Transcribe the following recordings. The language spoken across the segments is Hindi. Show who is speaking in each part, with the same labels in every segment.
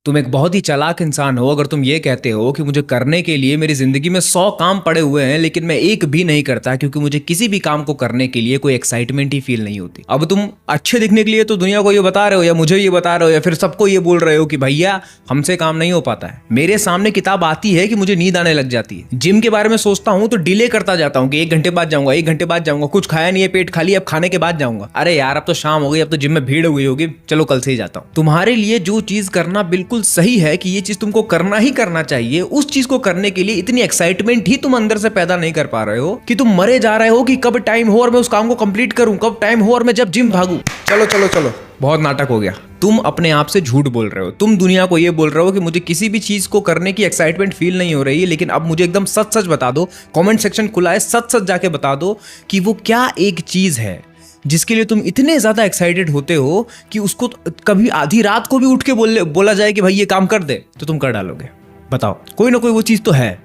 Speaker 1: तुम एक बहुत ही चालाक इंसान हो अगर तुम ये कहते हो कि मुझे करने के लिए मेरी जिंदगी में 100 काम पड़े हुए हैं लेकिन मैं एक भी नहीं करता क्योंकि मुझे किसी भी काम को करने के लिए कोई एक्साइटमेंट ही फील नहीं होती। अब तुम अच्छे दिखने के लिए तो दुनिया को ये बता रहे हो या मुझे ये बता रहे हो या फिर सबको ये बोल रहे हो कि भैया हमसे काम नहीं हो पाता है। मेरे सामने किताब आती है कि मुझे नींद आने लग जाती है। जिम के बारे में सोचता हूँ तो डिले करता जाता हूँ कि 1 घंटे बाद जाऊंगा, 1 घंटे बाद जाऊंगा, कुछ खाया नहीं है, पेट खाली, अब खाने के बाद जाऊंगा। अरे यार अब तो शाम हो गई, अब तो जिम में भीड़ हुई होगी, चलो कल से ही जाता हूँ। तुम्हारे लिए जो चीज करना बिल्कुल सही है कि ये चीज तुमको करना ही करना चाहिए, उस चीज को करने के लिए इतनी एक्साइटमेंट ही तुम अंदर से पैदा नहीं कर पा रहे हो कि तुम मरे जा रहे हो कि कब टाइम हो और मैं उस काम को कंप्लीट करूं, कब टाइम हो और मैं जब जिम भागूं। चलो चलो चलो, बहुत नाटक हो गया। तुम अपने आप से झूठ बोल रहे हो। तुम दुनिया को ये बोल रहे हो कि मुझे किसी भी चीज को करने की एक्साइटमेंट फील नहीं हो रही है, लेकिन अब मुझे एकदम सच सच बता दो, कमेंट सेक्शन खुला है, सच सच जाके बता दो कि वो क्या एक चीज है जिसके लिए तुम इतने ज्यादा एक्साइटेड होते हो कि उसको कभी आधी रात को भी उठ के बोला जाए कि भाई ये काम कर दे तो तुम कर डालोगे। बताओ, कोई ना कोई वो चीज तो है।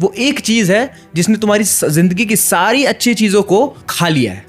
Speaker 1: वो एक चीज है जिसने तुम्हारी जिंदगी की सारी अच्छी चीजों को खा लिया है।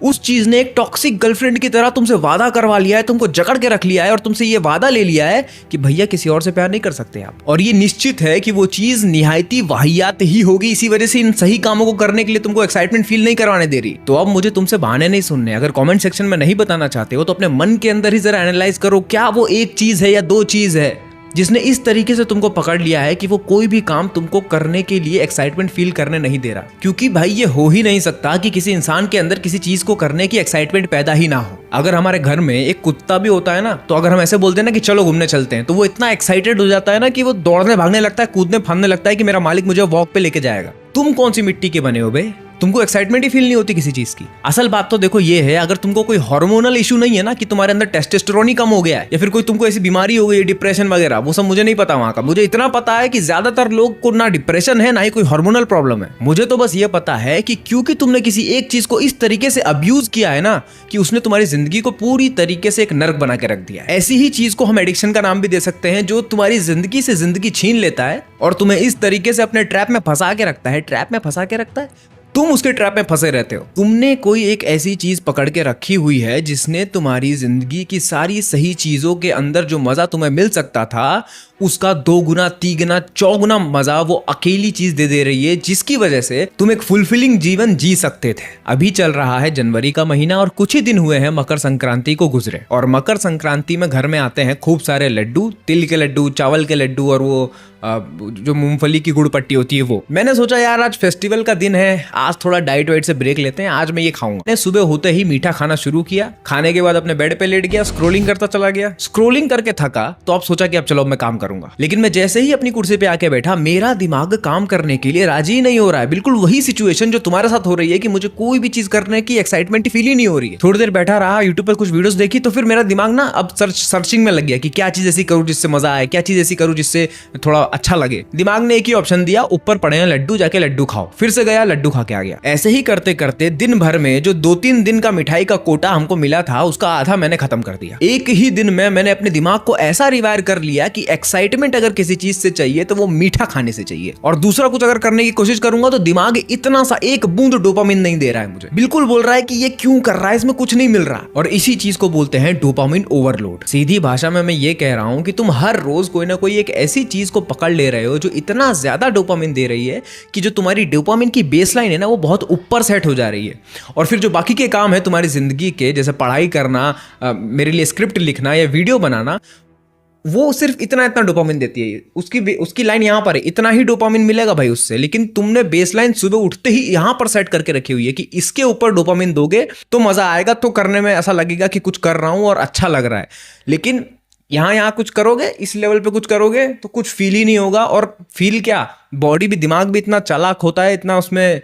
Speaker 1: उस चीज ने एक टॉक्सिक गर्लफ्रेंड की तरह तुमसे वादा करवा लिया है, तुमको जकड़ के रख लिया है और तुमसे ये वादा ले लिया है कि भैया किसी और से प्यार नहीं कर सकते आप। और ये निश्चित है कि वो चीज निहायती वाहियात ही होगी, इसी वजह से इन सही कामों को करने के लिए तुमको एक्साइटमेंट फील नहीं करवाने दे रही। तो अब मुझे तुमसे बहाने नहीं सुनने। अगर कमेंट सेक्शन में नहीं बताना चाहते हो तो अपने मन के अंदर ही जरा एनालाइज करो, क्या वो एक चीज है या 2 चीज है जिसने इस तरीके से तुमको पकड़ लिया है कि वो कोई भी काम तुमको करने के लिए एक्साइटमेंट फील करने नहीं दे रहा। क्योंकि भाई ये हो ही नहीं सकता कि किसी इंसान के अंदर किसी चीज को करने की एक्साइटमेंट पैदा ही ना हो। अगर हमारे घर में एक कुत्ता भी होता है ना, तो अगर हम ऐसे बोलते हैं ना कि चलो घूमने चलते हैं, तो वो इतना एक्साइटेड हो जाता है ना कि वो दौड़ने भागने लगता है, कूदने फांदने लगता है कि मेरा मालिक मुझे वॉक पे लेके जाएगा। तुम कौन सी मिट्टी के बने हो बे? तुमको एक्साइटमेंट ही फील नहीं होती किसी चीज की। असल बात तो देखो ये है, अगर तुमको कोई हार्मोनल इशू नहीं है ना कि तुम्हारे अंदर टेस्टोस्टेरोन ही कम हो गया है या फिर कोई तुमको ऐसी बीमारी हो गई है, डिप्रेशन वगैरह, वो सब मुझे नहीं पता वहां का। मुझे इतना पता है कि ज्यादातर लोग को ना डिप्रेशन है ना ही कोई हार्मोनल प्रॉब्लम है। मुझे तो बस ये पता है कि क्योंकि तुमने किसी एक चीज को इस तरीके से अब्यूज किया है ना कि उसने तुम्हारी जिंदगी को पूरी तरीके से एक नर्क बना के रख दिया। ऐसी ही चीज को हम एडिक्शन का नाम भी दे सकते हैं, जो तुम्हारी जिंदगी से जिंदगी छीन लेता है और तुम्हें इस तरीके से अपने ट्रैप में फंसा के रखता है। ट्रैप में फंसा के रखता है, तुम उसके ट्रैप में फंसे रहते हो। तुमने कोई एक ऐसी चीज पकड़ के रखी हुई है जिसने तुम्हारी जिंदगी की सारी सही चीजों के अंदर जो मजा तुम्हें मिल सकता था उसका 2 गुना 3 गुना 4 गुना मजा वो अकेली चीज दे रही है, जिसकी वजह से तुम एक फुलफिलिंग जीवन जी सकते थे। अभी चल रहा है जनवरी का महीना और कुछ ही दिन हुए हैं मकर संक्रांति को गुजरे, और मकर संक्रांति में घर में आते हैं खूब सारे लड्डू, तिल के लड्डू, चावल के लड्डू और वो जो मूंगफली की गुड़ पट्टी होती है वो। मैंने सोचा यार आज फेस्टिवल का दिन है, आज थोड़ा डाइट वाइट से ब्रेक लेते हैं, आज मैं ये खाऊंगा। मैंने सुबह होते ही मीठा खाना शुरू किया, खाने के बाद अपने बेड पे लेट गया, स्क्रोलिंग करता चला गया। स्क्रोलिंग करके थका तो अब सोचा कि अब चलो मैं काम करूंगा। लेकिन मैं जैसे ही अपनी कुर्सी पे आके बैठा, मेरा दिमाग काम करने के लिए राजी नहीं हो रहा है। बिल्कुल वही सिचुएशन जो तुम्हारे साथ हो रही है कि मुझे कोई भी चीज करने की एक्साइटमेंट फील ही नहीं हो रही है। थोड़ी देर बैठा रहा, यूट्यूब पर कुछ वीडियोस देखी, तो फिर मेरा दिमाग ना अब सर्चिंग में लग गया कि क्या चीज ऐसी करूं जिससे मजा आए, क्या चीज ऐसी करूं जिससे थोड़ा अच्छा लगे। दिमाग ने एक ही ऑप्शन दिया, ऊपर पड़े हैं लड्डू, जाके लड्डू खाओ। फिर से गया, लड्डू खा के आ गया। ऐसे ही करते करते दिन भर में जो 2-3 दिन का मिठाई का कोटा हमको मिला था उसका आधा मैंने खत्म कर दिया। एक ही दिन में मैंने अपने दिमाग को ऐसा रिवायर कर लिया कि एक्साइटमेंट अगर किसी चीज से चाहिए तो वो मीठा खाने से चाहिए, और दूसरा कुछ अगर करने की कोशिश करूंगा तो दिमाग इतना सा एक बूंद डोपामिन नहीं दे रहा है मुझे। बिल्कुल बोल रहा है कि ये क्यों कर रहा है, इसमें कुछ नहीं मिल रहा। और इसी चीज को बोलते हैं डोपामिन ओवरलोड। सीधी भाषा में मैं ये कह रहा हूं कि तुम हर रोज कोई ना कोई एक ऐसी चीज को पकड़ ले रहे हो जो इतना ज्यादा डोपामिन दे रही है कि जो तुम्हारी डोपामिन की बेसलाइन है ना वो बहुत ऊपर सेट हो जा रही है। और फिर जो बाकी के काम है तुम्हारी जिंदगी के, जैसे पढ़ाई करना, मेरे लिए स्क्रिप्ट लिखना या वीडियो बनाना, वो सिर्फ इतना डोपामिन देती है। उसकी लाइन यहाँ पर है, इतना ही डोपामिन मिलेगा भाई उससे। लेकिन तुमने बेसलाइन सुबह उठते ही यहाँ पर सेट करके रखी हुई है कि इसके ऊपर डोपामिन दोगे तो मजा आएगा, तो करने में ऐसा लगेगा कि कुछ कर रहा हूं और अच्छा लग रहा है। लेकिन यहाँ कुछ करोगे, इस लेवल पे कुछ करोगे तो कुछ फील ही नहीं होगा। और फील क्या, बॉडी भी, दिमाग भी इतना चालाक होता है, इतना उसमें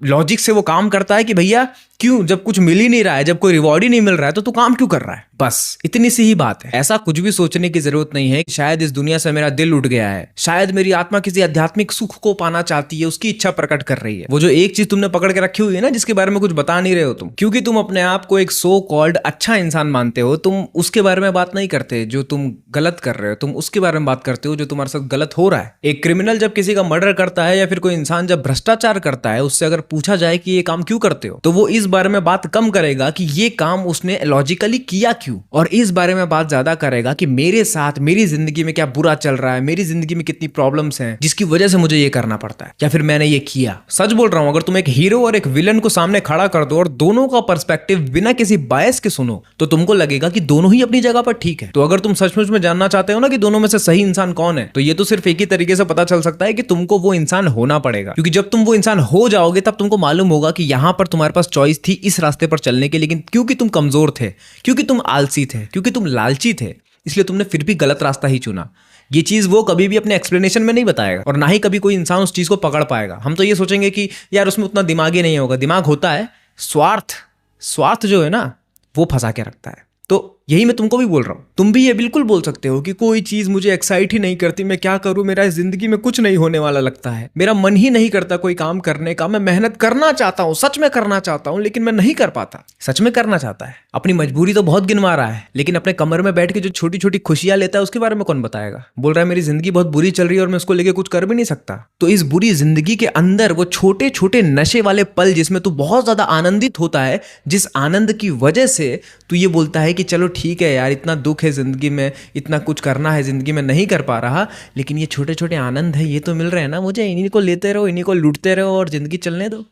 Speaker 1: लॉजिक से वो काम करता है कि भैया क्यों, जब कुछ मिल ही नहीं रहा है, जब कोई रिवॉर्ड ही नहीं मिल रहा है तो तू काम क्यों कर रहा है। बस इतनी सी ही बात है। ऐसा कुछ भी सोचने की जरूरत नहीं है कि शायद इस दुनिया से मेरा दिल उठ गया है, शायद मेरी आत्मा किसी आध्यात्मिक सुख को पाना चाहती है, उसकी इच्छा प्रकट कर रही है। वो जो एक चीज तुमने पकड़ के रखी हुई है ना, जिसके बारे में कुछ बता नहीं रहे हो तुम, क्योंकि तुम अपने आप को एक सो कॉल्ड अच्छा इंसान मानते हो, तुम उसके बारे में बात नहीं करते जो तुम गलत कर रहे हो, तुम उसके बारे में बात करते हो जो तुम्हारे साथ गलत हो रहा है। एक क्रिमिनल जब किसी किसी का मर्डर करता है या फिर कोई इंसान जब भ्रष्टाचार करता है, उससे अगर पूछा जाए कि ये काम क्यों करते हो, तो वो इस बारे में बात कम करेगा कि ये काम उसने लॉजिकली किया क्यों, और इस बारे में बात ज्यादा करेगा कि मेरे साथ मेरी जिंदगी में क्या बुरा चल रहा है, मेरी जिंदगी में कितनी प्रॉब्लम्स हैं जिसकी वजह से मुझे ये करना पड़ता है, या फिर मैंने ये किया। सच बोल रहा हूं, अगर तुम एक हीरो और एक विलन को सामने खड़ा कर दो और दोनों का पर्सपेक्टिव बिना किसी बायस के सुनो, तो तुमको लगेगा कि दोनों ही अपनी जगह पर ठीक है। तो अगर तुम सचमुच में जानना चाहते हो ना कि दोनों में से सही इंसान कौन है, तो ये तो सिर्फ एक ही तरीके से पता चल सकता है कि तुमको वो इंसान होना पड़ेगा। क्योंकि जब तुम वो इंसान हो जाओगे तब तुमको मालूम होगा कि यहां पर तुम्हारे पास चॉइस थी इस रास्ते पर चलने की, लेकिन क्योंकि तुम कमजोर थे, क्योंकि तुम आलसी थे, क्योंकि तुम लालची थे, इसलिए तुमने फिर भी गलत रास्ता ही चुना। ये चीज वो कभी भी अपने एक्सप्लेनेशन में नहीं बताएगा और ना ही कभी कोई इंसान उस चीज को पकड़ पाएगा। हम तो ये सोचेंगे कि यार उसमें उतना दिमाग ही नहीं होगा। दिमाग होता है, स्वार्थ जो है ना वो फंसा के रखता है। तो यही मैं तुमको भी बोल रहा हूं, तुम भी ये बिल्कुल बोल सकते हो कि कोई चीज मुझे एक्साइट ही नहीं करती, मैं क्या करूं, मेरा इस जिंदगी में कुछ नहीं होने वाला लगता है, मेरा मन ही नहीं करता कोई काम करने का, मैं मेहनत करना चाहता हूं, सच में करना चाहता हूं, लेकिन मैं नहीं कर पाता। सच में करना चाहता है, अपनी मजबूरी तो बहुत गिनवा रहा है, लेकिन अपने कमरे में बैठ के जो छोटी छोटी खुशियां लेता है उसके बारे में कौन बताएगा। बोल रहा है मेरी जिंदगी बहुत बुरी चल रही है और मैं उसको लेके कुछ कर भी नहीं सकता। तो इस बुरी जिंदगी के अंदर वो छोटे छोटे नशे वाले पल जिसमें तू बहुत ज्यादा आनंदित होता है, जिस आनंद की वजह से तू ये बोलता है कि चलो ठीक है यार, इतना दुख है जिंदगी में, इतना कुछ करना है जिंदगी में, नहीं कर पा रहा, लेकिन ये छोटे छोटे आनंद है ये तो मिल रहे हैं ना मुझे, इन्हीं को लेते रहो, इन्हीं को लूटते रहो और जिंदगी चलने दो।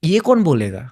Speaker 1: ये कौन बोलेगा,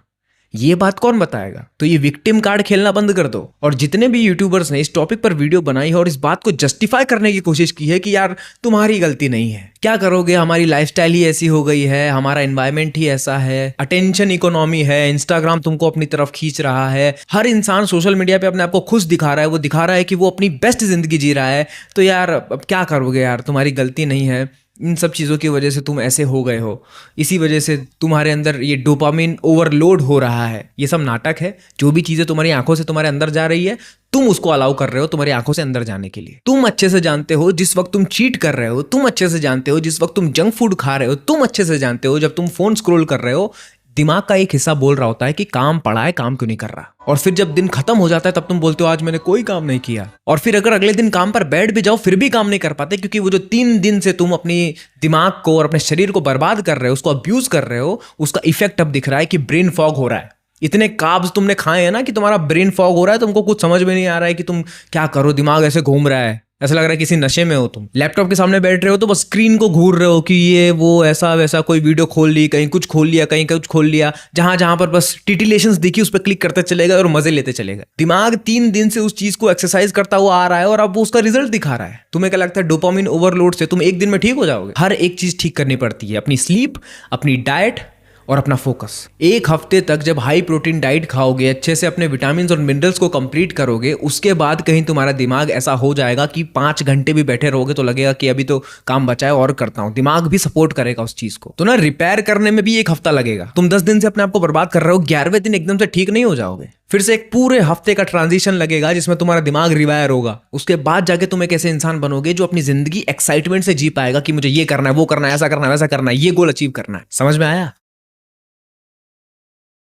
Speaker 1: ये बात कौन बताएगा। तो ये विक्टिम कार्ड खेलना बंद कर दो। और जितने भी यूट्यूबर्स ने इस टॉपिक पर वीडियो बनाई है और इस बात को जस्टिफाई करने की कोशिश की है कि यार तुम्हारी गलती नहीं है, क्या करोगे, हमारी लाइफस्टाइल ही ऐसी हो गई है, हमारा एनवायरनमेंट ही ऐसा है, अटेंशन इकोनॉमी है, इंस्टाग्राम तुमको अपनी तरफ खींच रहा है, हर इंसान सोशल मीडिया पे अपने आप को खुश दिखा रहा है, वो दिखा रहा है कि वो अपनी बेस्ट जिंदगी जी रहा है, तो यार अब क्या करोगे यार, तुम्हारी गलती नहीं है, इन सब चीज़ों की वजह से तुम ऐसे हो गए हो, इसी वजह से तुम्हारे अंदर ये डोपामिन ओवरलोड हो रहा है। ये सब नाटक है। जो भी चीज़ें तुम्हारी आंखों से तुम्हारे अंदर जा रही है, तुम उसको अलाउ कर रहे हो तुम्हारी आंखों से अंदर जाने के लिए। तुम अच्छे से जानते हो जिस वक्त तुम चीट कर रहे हो, तुम अच्छे से जानते हो जिस वक्त तुम जंक फूड खा रहे हो, तुम अच्छे से जानते हो जब तुम फोन स्क्रॉल कर रहे हो, दिमाग का एक हिस्सा बोल रहा होता है कि काम पड़ा है, काम क्यों नहीं कर रहा। और फिर जब दिन खत्म हो जाता है तब तुम बोलते हो आज मैंने कोई काम नहीं किया। और फिर अगर अगले दिन काम पर बैठ भी जाओ फिर भी काम नहीं कर पाते, क्योंकि वो जो 3 दिन से तुम अपनी दिमाग को और अपने शरीर को बर्बाद कर रहे हो, उसको अब्यूज कर रहे हो, उसका इफेक्ट अब दिख रहा है कि ब्रेन फॉग हो रहा है। इतने कार्ब्स तुमने खाए हैं ना कि तुम्हारा ब्रेन फॉग हो रहा है, तुमको कुछ समझ में नहीं आ रहा है कि तुम क्या करो, दिमाग ऐसे घूम रहा है, ऐसा लग रहा है किसी नशे में हो। तुम लैपटॉप के सामने बैठ रहे हो तो बस स्क्रीन को घूर रहे हो कि ये वो ऐसा वैसा, कोई वीडियो खोल ली, कहीं कुछ खोल लिया, कहीं कुछ खोल लिया, जहां जहां पर बस टिटिलेशंस दिखी उस पर क्लिक करते चलेगा और मजे लेते चलेगा। दिमाग 3 दिन से उस चीज को एक्सरसाइज करता हुआ आ रहा है और अब वो उसका रिजल्ट दिखा रहा है। तुम्हें क्या लगता है डोपामिन ओवरलोड से तुम एक दिन में ठीक हो जाओगे? हर एक चीज ठीक करनी पड़ती है, अपनी स्लीप, अपनी डाइट और अपना फोकस। एक हफ्ते तक जब हाई प्रोटीन डाइट खाओगे, अच्छे से अपने विटामिन और मिनरल्स को कंप्लीट करोगे, उसके बाद कहीं तुम्हारा दिमाग ऐसा हो जाएगा कि 5 घंटे भी बैठे रहोगे तो लगेगा कि अभी तो काम बचा है और करता हूं। दिमाग भी सपोर्ट करेगा उस चीज को। तो ना रिपेयर करने में भी 1 हफ्ता लगेगा। तुम 10 दिन से अपने आप को बर्बाद कर रहे हो, 11वें दिन एकदम से ठीक नहीं हो जाओगे। फिर से एक पूरे हफ्ते का ट्रांजिशन लगेगा जिसमें तुम्हारा दिमाग रिवायर होगा। उसके बाद जाके तुम एक ऐसे इंसान बनोगे जो अपनी जिंदगी एक्साइटमेंट से जी पाएगा कि मुझे ये करना है, वो करना है, ऐसा करना है, वैसा करना है, ये गोल अचीव करना है। समझ में आया?